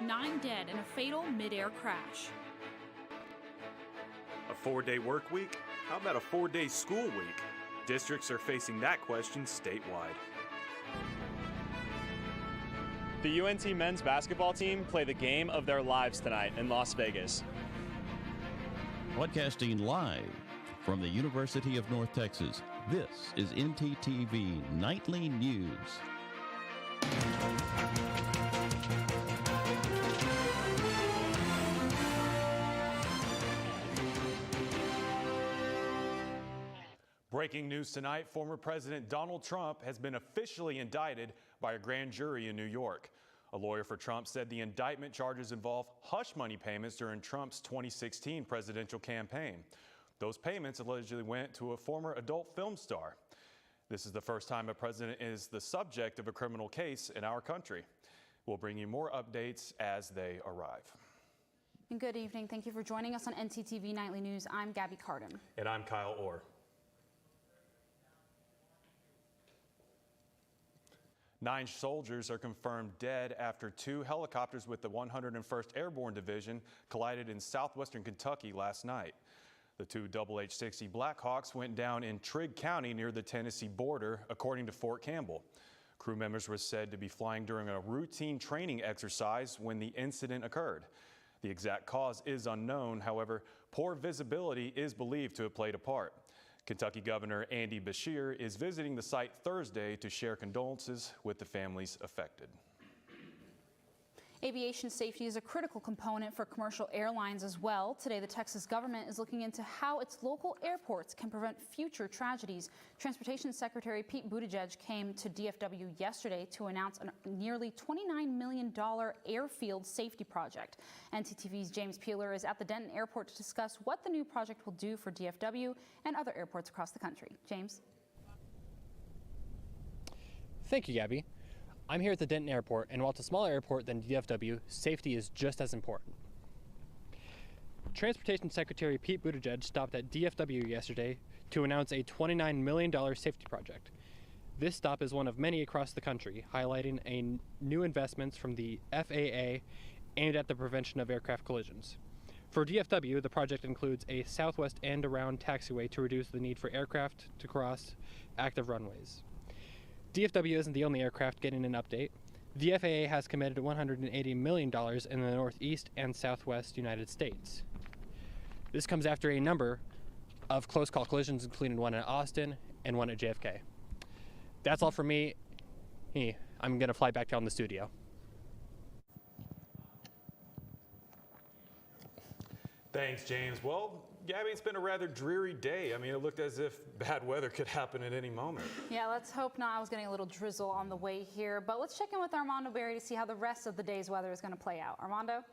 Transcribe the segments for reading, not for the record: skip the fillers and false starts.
9 dead in a fatal mid-air crash. A 4-day work week? How about a 4-day school week? Districts are facing that question statewide. The UNT men's basketball team play the game of their lives tonight in Las Vegas. Broadcasting live from the University of North Texas, this is ntTV Nightly News. Breaking news tonight, former President Donald Trump has been officially indicted by a grand jury in New York. A lawyer for Trump said the indictment charges involve hush money payments during Trump's 2016 presidential campaign. Those payments allegedly went to a former adult film star. This is the first time a president is the subject of a criminal case in our country. We'll bring you more updates as they arrive. And good evening. Thank you for joining us on ntTV Nightly News. I'm Gabby Cardin. And I'm Kyle Orr. 9 soldiers are confirmed dead after 2 helicopters with the 101st Airborne Division collided in southwestern Kentucky last night. The 2 HH-60 Blackhawks went down in Trigg County near the Tennessee border, according to Fort Campbell. Crew members were said to be flying during a routine training exercise when the incident occurred. The exact cause is unknown. However, poor visibility is believed to have played a part. Kentucky Governor Andy Beshear is visiting the site Thursday to share condolences with the families affected. Aviation safety is a critical component for commercial airlines as well. Today, the Texas government is looking into how its local airports can prevent future tragedies. Transportation Secretary Pete Buttigieg came to DFW yesterday to announce a nearly $29 million airfield safety project. ntTV's James Peeler is at the Denton Airport to discuss what the new project will do for DFW and other airports across the country. James? Thank you, Gabby. I'm here at the Denton Airport, and while it's a smaller airport than DFW, safety is just as important. Transportation Secretary Pete Buttigieg stopped at DFW yesterday to announce a $29 million safety project. This stop is one of many across the country, highlighting new investments from the FAA aimed at the prevention of aircraft collisions. For DFW, the project includes a southwest and around taxiway to reduce the need for aircraft to cross active runways. DFW isn't the only aircraft getting an update. The FAA has committed $180 million in the Northeast and Southwest United States. This comes after a number of close call collisions, including one at Austin and one at JFK. That's all from me. I'm going to fly back down the studio. Thanks, James. Well, Gabby, it's been a rather dreary day. I mean, it looked as if bad weather could happen at any moment. Yeah, let's hope not. I was getting a little drizzle on the way here, but let's check in with Armando Berry to see how the rest of the day's weather is going to play out. Armando?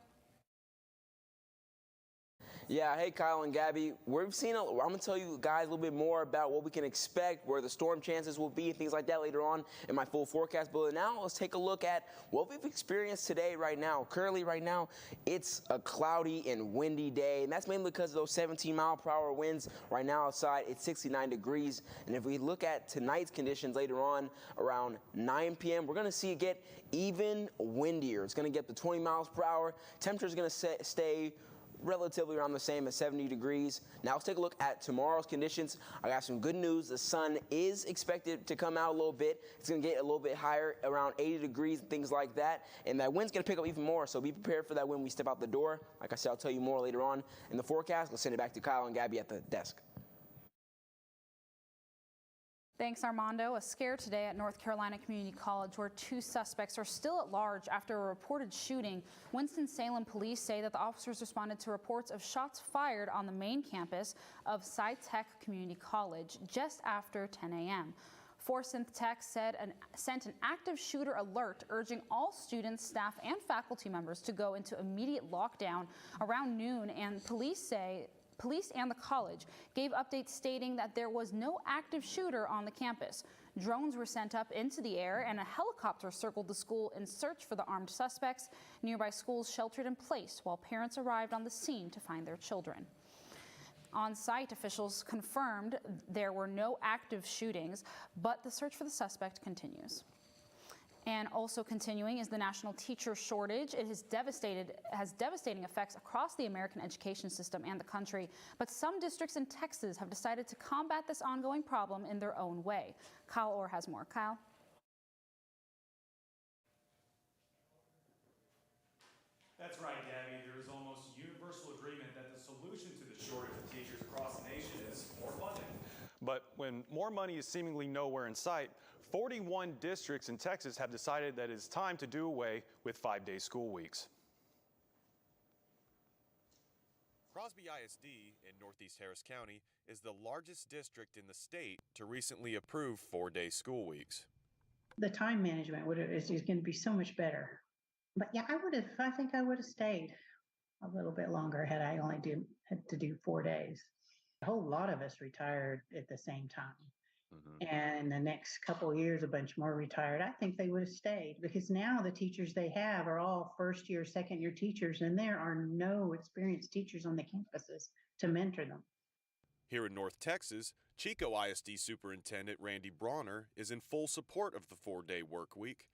Yeah, hey Kyle and Gabby, I'm going to tell you guys a little bit more about what we can expect, where the storm chances will be, and things like that later on in my full forecast. But now let's take a look at what we've experienced today right now. Currently right now, it's a cloudy and windy day, and that's mainly because of those 17-mile-per-hour winds. Right now outside, it's 69 degrees. And if we look at tonight's conditions later on around 9 p.m., we're going to see it get even windier. It's going to get to 20 miles per hour. Temperature's going to stay relatively around the same at 70 degrees. Now let's take a look at tomorrow's conditions. I got some good news. The sun is expected to come out a little bit. It's going to get a little bit higher, around 80 degrees and things like that. And that wind's going to pick up even more, so be prepared for that when we step out the door. Like I said, I'll tell you more later on in the forecast. Let's send it back to Kyle and Gabby at the desk. Thanks, Armando. A scare today at North Carolina Community College where 2 suspects are still at large after a reported shooting. Winston-Salem police say that the officers responded to reports of shots fired on the main campus of Sci-Tech Community College just after 10 a.m. Forsyth Tech sent an active shooter alert urging all students, staff, and faculty members to go into immediate lockdown around noon, and police and the college gave updates stating that there was no active shooter on the campus. Drones were sent up into the air and a helicopter circled the school in search for the armed suspects. Nearby schools sheltered in place while parents arrived on the scene to find their children. On-site officials confirmed there were no active shootings, but the search for the suspect continues. And also continuing is the national teacher shortage. It has devastating effects across the American education system and the country. But some districts in Texas have decided to combat this ongoing problem in their own way. Kyle Orr has more. Kyle? That's right, Gabby. There is almost universal agreement that the solution to the shortage of teachers across the nation is more funding. But when more money is seemingly nowhere in sight, 41 districts in Texas have decided that it's time to do away with 5-day school weeks. Crosby ISD in Northeast Harris County is the largest district in the state to recently approve 4-day school weeks. The time management is going to be so much better. But yeah, I think I would have stayed a little bit longer had I only had to do 4 days. A whole lot of us retired at the same time. And in the next couple of years, a bunch more retired. I think they would have stayed because now the teachers they have are all first year, second year teachers, and there are no experienced teachers on the campuses to mentor them. Here in North Texas, Chico ISD Superintendent Randy Bronner is in full support of the 4-day work week,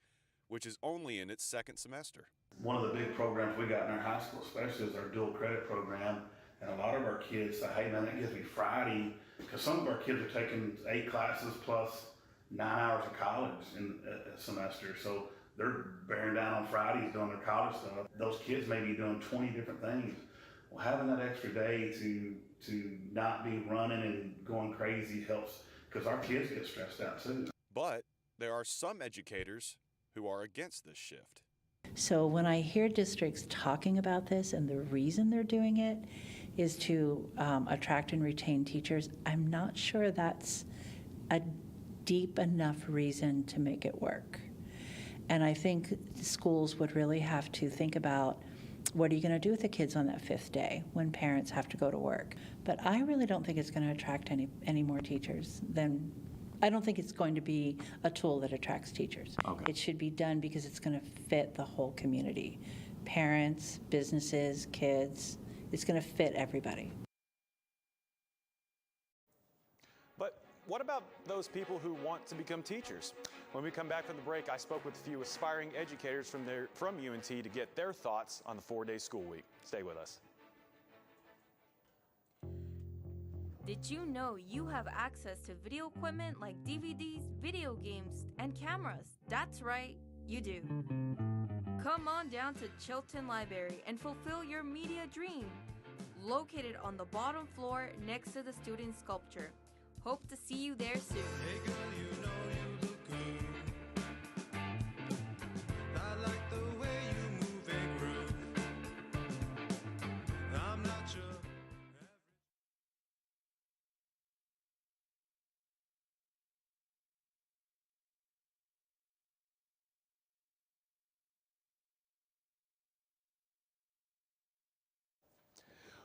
which is only in its second semester. One of the big programs we got in our high school especially is our dual credit program. And a lot of our kids say, hey man, that gives me Friday, because some of our kids are taking 8 classes plus 9 hours of college in a semester. So they're bearing down on Fridays doing their college stuff. Those kids may be doing 20 different things. Well, having that extra day to not be running and going crazy helps, because our kids get stressed out too. But there are some educators who are against this shift. So when I hear districts talking about this and the reason they're doing it is to attract and retain teachers, I'm not sure that's a deep enough reason to make it work. And I think schools would really have to think about, what are you going to do with the kids on that 5th day when parents have to go to work? But I really don't think it's going to attract any more teachers than, I don't think it's going to be a tool that attracts teachers. Okay. It should be done because it's going to fit the whole community. Parents, businesses, kids, it's going to fit everybody. But what about those people who want to become teachers? When we come back from the break, I spoke with a few aspiring educators from UNT to get their thoughts on the 4-day school week. Stay with us. Did you know you have access to video equipment like DVDs, video games, and cameras? That's right, you do. Come on down to Chilton Library and fulfill your media dream. Located on the bottom floor next to the student sculpture. Hope to see you there soon. Hey girl, you know you look good. I like the way you move and groove. I'm not sure.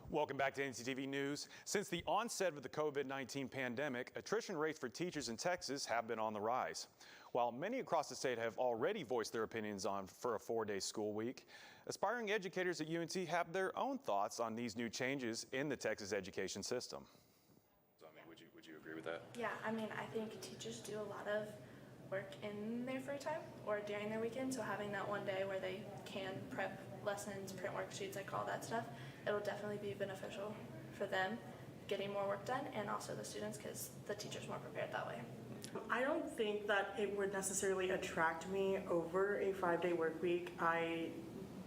Welcome back to ntTV News. Since the onset of the COVID-19 pandemic, attrition rates for teachers in Texas have been on the rise. While many across the state have already voiced their opinions for a 4-day school week, aspiring educators at UNT have their own thoughts on these new changes in the Texas education system. So, I mean, would you agree with that? Yeah, I mean, I think teachers do a lot of work in their free time or during their weekend, so having that one day where they can prep lessons, print worksheets, like all that stuff, it'll definitely be beneficial for them getting more work done and also the students because the teacher's more prepared that way. I don't think that it would necessarily attract me over a 5-day work week. I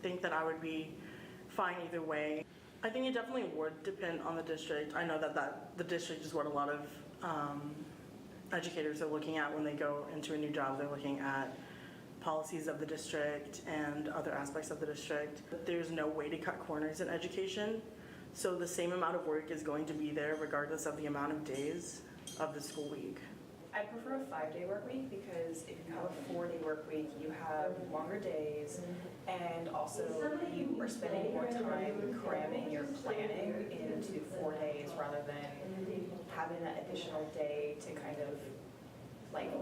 think that I would be fine either way. I think it definitely would depend on the district. I know that the district is what a lot of educators are looking at when they go into a new job. They're looking at policies of the district and other aspects of the district. There's no way to cut corners in education, so the same amount of work is going to be there regardless of the amount of days of the school week. I prefer a 5-day work week because if you have a 4-day work week, you have longer days and also you are spending more time cramming your planning into 4 days rather than having an additional day to kind of like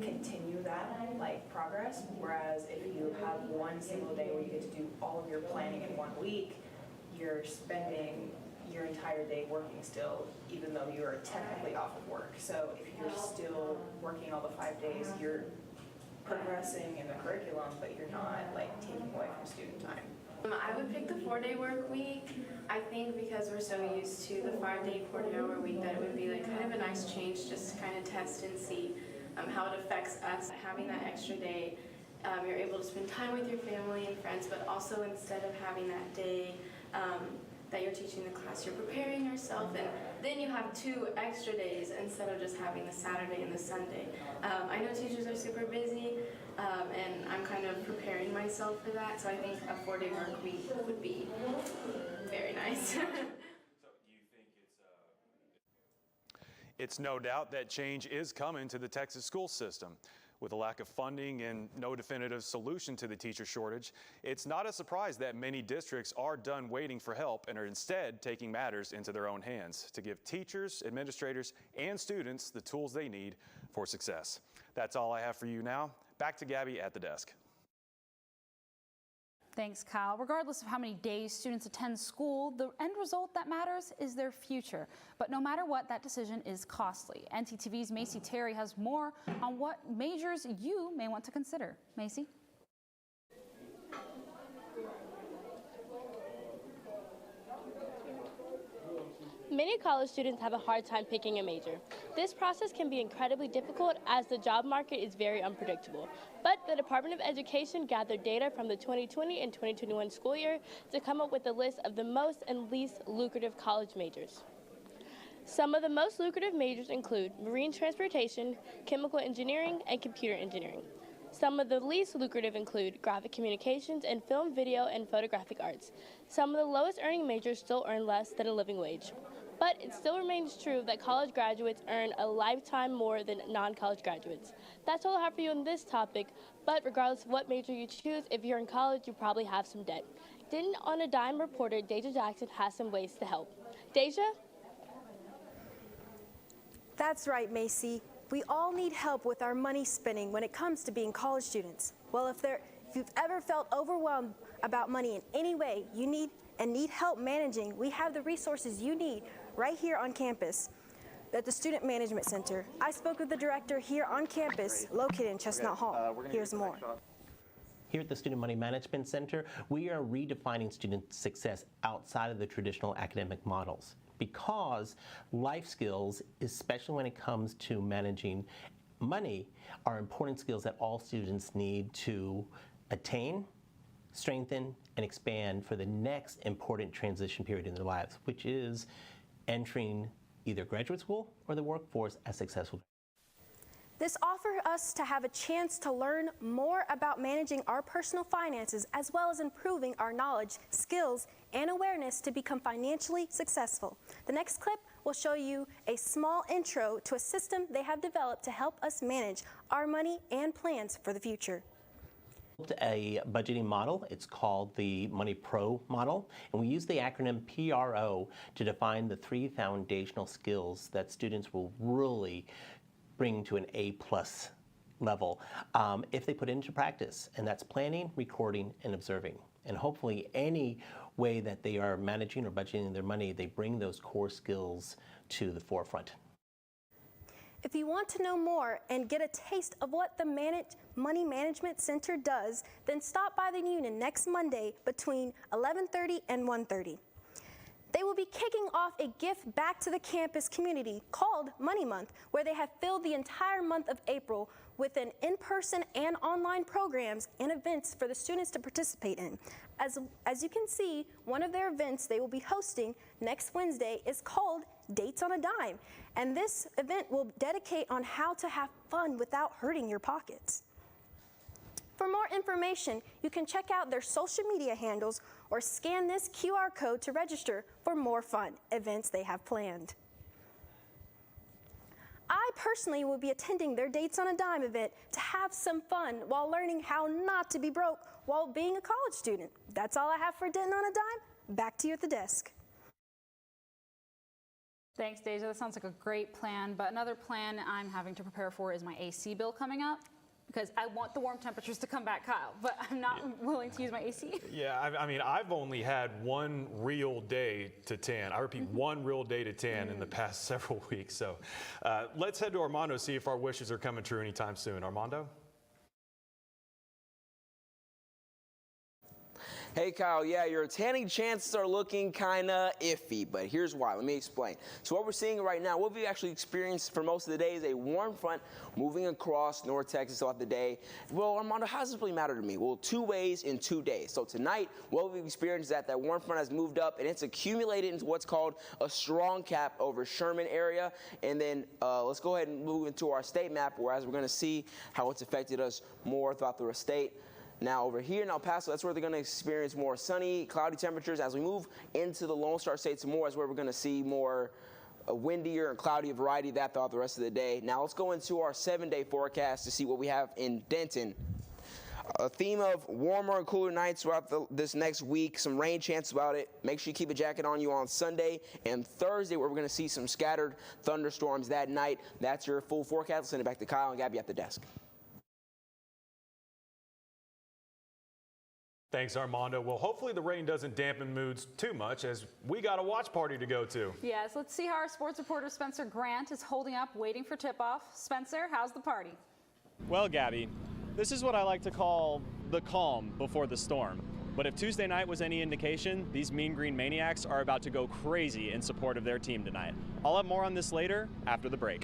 continue that like progress. Whereas if you have one single day where you get to do all of your planning in 1 week, you're spending your entire day working still, even though you're technically off of work. So if you're still working all the 5 days, you're progressing in the curriculum, but you're not like taking away from student time? I would pick the 4-day work week. I think because we're so used to the 5-day 40-hour week that it would be like kind of a nice change just to kind of test and see how it affects us. Having that extra day, you're able to spend time with your family and friends, but also instead of having that day that you're teaching the class, you're preparing yourself, and then you have 2 extra days instead of just having the Saturday and the Sunday. I know teachers are super busy, and I'm kind of preparing myself for that, so I think a 4-day work week would be very nice. It's no doubt that change is coming to the Texas school system. With a lack of funding and no definitive solution to the teacher shortage, it's not a surprise that many districts are done waiting for help and are instead taking matters into their own hands to give teachers, administrators, and students the tools they need for success. That's all I have for you now. Back to Gabby at the desk. Thanks, Kyle. Regardless of how many days students attend school, the end result that matters is their future. But no matter what, that decision is costly. ntTV's Macy Terry has more on what majors you may want to consider. Macy? Many college students have a hard time picking a major. This process can be incredibly difficult as the job market is very unpredictable. But the Department of Education gathered data from the 2020 and 2021 school year to come up with a list of the most and least lucrative college majors. Some of the most lucrative majors include marine transportation, chemical engineering, and computer engineering. Some of the least lucrative include graphic communications and film, video, and photographic arts. Some of the lowest earning majors still earn less than a living wage. But it still remains true that college graduates earn a lifetime more than non-college graduates. That's all I have for you on this topic, but regardless of what major you choose, if you're in college, you probably have some debt. Didn't on a Dime reporter Deja Jackson has some ways to help. Deja? That's right, Macy. We all need help with our money spending when it comes to being college students. Well, if you've ever felt overwhelmed about money in any way you need help managing, we have the resources you need right here on campus at the Student Management Center. I spoke with the director here on campus, located in Chestnut Hall. Here's more. Here at the Student Money Management Center, we are redefining student success outside of the traditional academic models, because life skills, especially when it comes to managing money, are important skills that all students need to attain, strengthen, and expand for the next important transition period in their lives, which is entering either graduate school or the workforce as successful. This offers us to have a chance to learn more about managing our personal finances, as well as improving our knowledge, skills, and awareness to become financially successful. The next clip will show you a small intro to a system they have developed to help us manage our money and plans for the future. A budgeting model. It's called the Money Pro model, and we use the acronym PRO to define the 3 foundational skills that students will really bring to an A+ level if they put it into practice, and that's planning, recording, and observing. And hopefully any way that they are managing or budgeting their money, they bring those core skills to the forefront. If you want to know more and get a taste of what the Money Management Center does, then stop by the Union next Monday between 11:30 and 1:30. They will be kicking off a gift back to the campus community called Money Month, where they have filled the entire month of April with an in-person and online programs and events for the students to participate in. As you can see, one of their events they will be hosting next Wednesday is called Dates on a Dime, and this event will dedicate on how to have fun without hurting your pockets. For more information, you can check out their social media handles or scan this QR code to register for more fun events they have planned. I personally will be attending their Dates on a Dime event to have some fun while learning how not to be broke while being a college student. That's all I have for Dates on a Dime. Back to you at the desk. Thanks, Deja. That sounds like a great plan, but another plan I'm having to prepare for is my AC bill coming up, because I want the warm temperatures to come back, Kyle, but I'm not willing to use my AC. Yeah, I mean, I've only had one real day to tan. I repeat, one real day to tan in the past several weeks. So let's head to Armando, see if our wishes are coming true anytime soon. Armando? Hey Kyle, yeah, your tanning chances are looking kind of iffy, but here's why. Let me explain. So what we're seeing right now, what we've actually experienced for most of the day is a warm front moving across North Texas throughout the day. Well, Armando, how does this really matter to me? Well, 2 ways in 2 days. So tonight, what we've experienced is that warm front has moved up and it's accumulated into what's called a strong cap over Sherman area. And then let's go ahead and move into our state map, whereas we're going to see how it's affected us more throughout the state. Now over here in El Paso, that's where they're going to experience more sunny, cloudy temperatures. As we move into the Lone Star State some more, is where we're going to see more windier and cloudy variety of that throughout the rest of the day. Now let's go into our 7-day forecast to see what we have in Denton. A theme of warmer and cooler nights throughout this next week. Some rain chance about it. Make sure you keep a jacket on you on Sunday and Thursday, where we're going to see some scattered thunderstorms that night. That's your full forecast. I'll send it back to Kyle and Gabby at the desk. Thanks, Armando. Well, hopefully the rain doesn't dampen moods too much, as we got a watch party to go to. Yes, let's see how our sports reporter Spencer Grant is holding up, waiting for tip-off. Spencer, how's the party? Well, Gabby, this is what I like to call the calm before the storm. But if Tuesday night was any indication, these Mean Green Maniacs are about to go crazy in support of their team tonight. I'll have more on this later, after the break.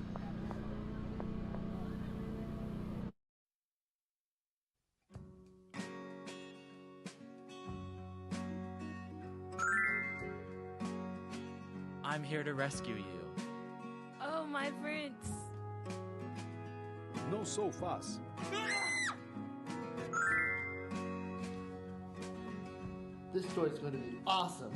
I'm here to rescue you. Oh, my prince. No so fast. This story's going to be awesome.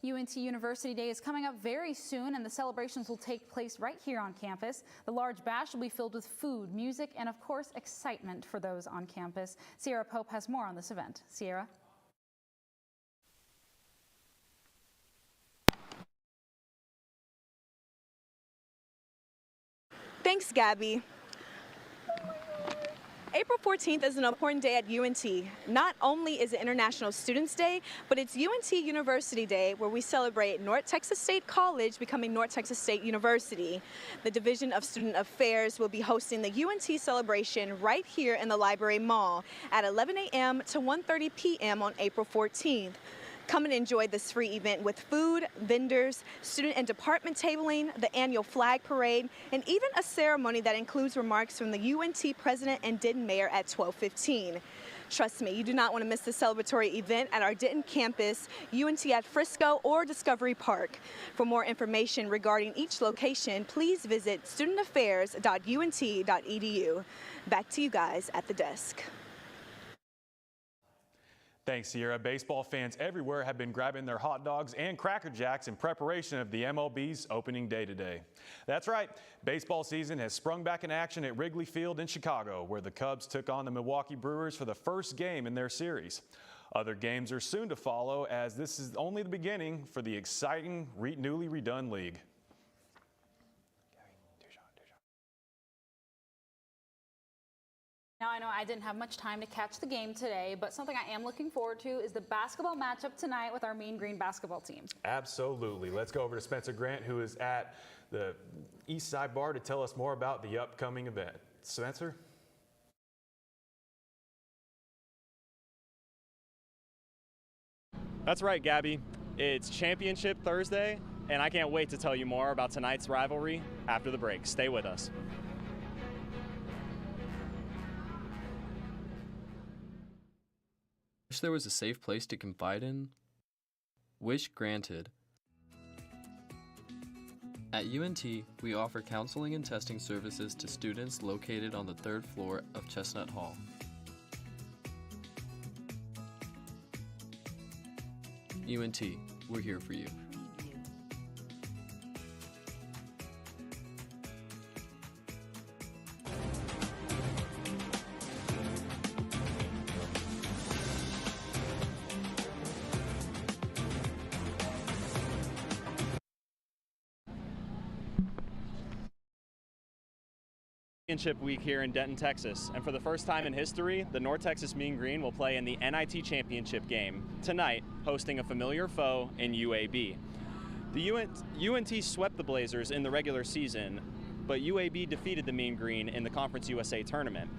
UNT University Day is coming up very soon, and the celebrations will take place right here on campus. The large bash will be filled with food, music, and of course, excitement for those on campus. Sierra Pope has more on this event. Sierra? Thanks, Gabby. April 14th is an important day at UNT. Not only is it International Students Day, but it's UNT University Day, where we celebrate North Texas State College becoming North Texas State University. The Division of Student Affairs will be hosting the UNT celebration right here in the Library Mall at 11 a.m. to 1:30 p.m. on April 14th. Come and enjoy this free event with food, vendors, student and department tabling, the annual flag parade, and even a ceremony that includes remarks from the UNT president and Denton mayor at 12:15. Trust me, you do not want to miss the celebratory event at our Denton campus, UNT at Frisco, or Discovery Park. For more information regarding each location, please visit studentaffairs.unt.edu. Back to you guys at the desk. Thanks, Sierra. Baseball fans everywhere have been grabbing their hot dogs and Cracker Jacks in preparation of the MLB's opening day today. That's right, baseball season has sprung back in action at Wrigley Field in Chicago, where the Cubs took on the Milwaukee Brewers for the first game in their series. Other games are soon to follow, as this is only the beginning for the exciting newly redone league. Now, I know I didn't have much time to catch the game today, but something I am looking forward to is the basketball matchup tonight with our Mean Green basketball team. Absolutely. Let's go over to Spencer Grant, who is at the East Side Bar, to tell us more about the upcoming event. Spencer? That's right, Gabby. It's Championship Thursday, and I can't wait to tell you more about tonight's rivalry after the break. Stay with us. Wish there was a safe place to confide in? Wish granted. At UNT, we offer counseling and testing services to students located on the 3rd floor of Chestnut Hall. UNT, we're here for you. Championship week here in Denton, Texas, and for the first time in history, the North Texas Mean Green will play in the NIT Championship game tonight, hosting a familiar foe in UAB. The UNT swept the Blazers in the regular season, but UAB defeated the Mean Green in the Conference USA tournament.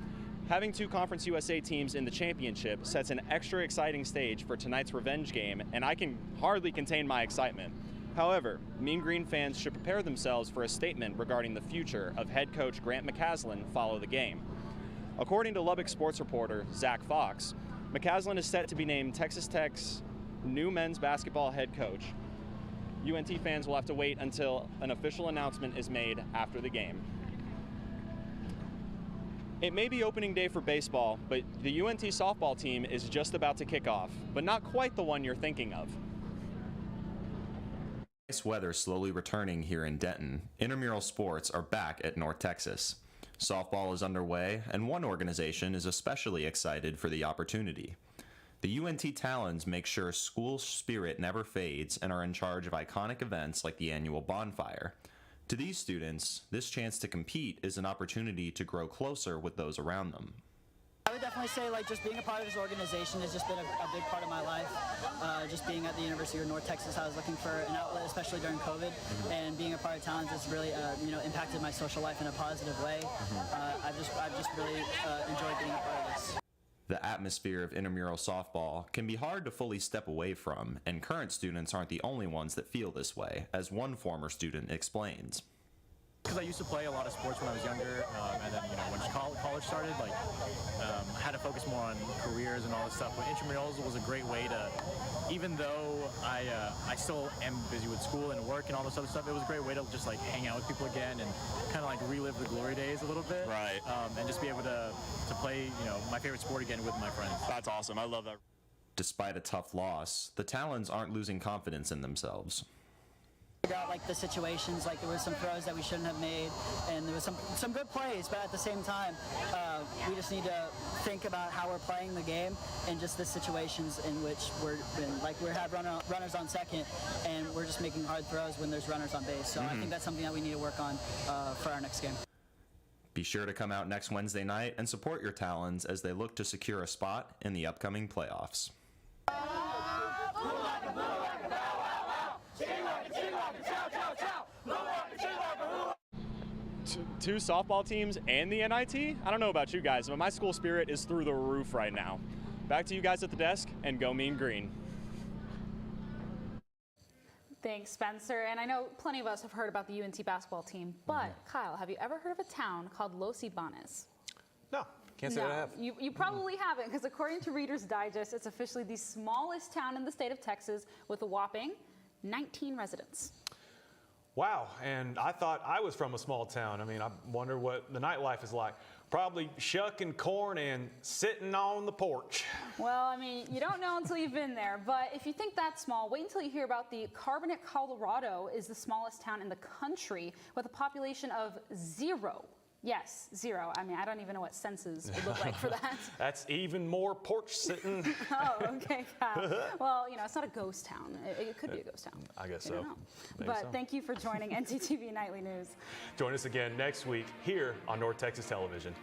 Having two Conference USA teams in the championship sets an extra exciting stage for tonight's revenge game, and I can hardly contain my excitement. However, Mean Green fans should prepare themselves for a statement regarding the future of head coach Grant McCasland follow the game. According to Lubbock sports reporter Zach Fox, McCasland is set to be named Texas Tech's new men's basketball head coach. UNT fans will have to wait until an official announcement is made after the game. It may be opening day for baseball, but the UNT softball team is just about to kick off, but not quite the one you're thinking of. Nice weather slowly returning here in Denton. Intramural sports are back at North Texas. Softball is underway, and one organization is especially excited for the opportunity. The UNT Talons make sure school spirit never fades and are in charge of iconic events like the annual bonfire. To these students, this chance to compete is an opportunity to grow closer with those around them. I would definitely say just being a part of this organization has just been a big part of my life. Just being at the University of North Texas, I was looking for an outlet, especially during COVID, and being a part of Talons has really impacted my social life in a positive way. I've just really enjoyed being a part of this. The atmosphere of intramural softball can be hard to fully step away from, and current students aren't the only ones that feel this way, as one former student explains. Because I used to play a lot of sports when I was younger, and then when college started, I had to focus more on careers and all this stuff. But intramurals was a great way to, even though I still am busy with school and work and all this other stuff, it was a great way to just hang out with people again and kind of relive the glory days a little bit. Right. And just be able to play my favorite sport again with my friends. That's awesome. I love that. Despite a tough loss, the Talons aren't losing confidence in themselves. Out the situations, there were some throws that we shouldn't have made, and there was some good plays, but at the same time, we just need to think about how we're playing the game and just the situations in which we have runners on second, and we're just making hard throws when there's runners on base. So I think that's something that we need to work on for our next game. Be sure to come out next Wednesday night and support your Talons as they look to secure a spot in the upcoming playoffs. Two softball teams and the NIT? I don't know about you guys, but my school spirit is through the roof right now. Back to you guys at the desk, and go Mean Green. Thanks, Spencer. And I know plenty of us have heard about the UNT basketball team, but Kyle, have you ever heard of a town called Los Ibanes? No, can't say that I have. You probably haven't, because according to Reader's Digest, it's officially the smallest town in the state of Texas with a whopping 19 residents. Wow, and I thought I was from a small town. I mean, I wonder what the nightlife is like. Probably shucking corn and sitting on the porch. Well, I mean, you don't know until you've been there, but if you think that's small, wait until you hear about the Carbonate, Colorado is the smallest town in the country with a population of 0. Yes, 0. I mean, I don't even know what census would look like for that. That's even more porch sitting. Oh, okay, Kyle. Well, it's not a ghost town. It could be a ghost town. I guess so. But thank you for joining ntTV Nightly News. Join us again next week here on North Texas Television.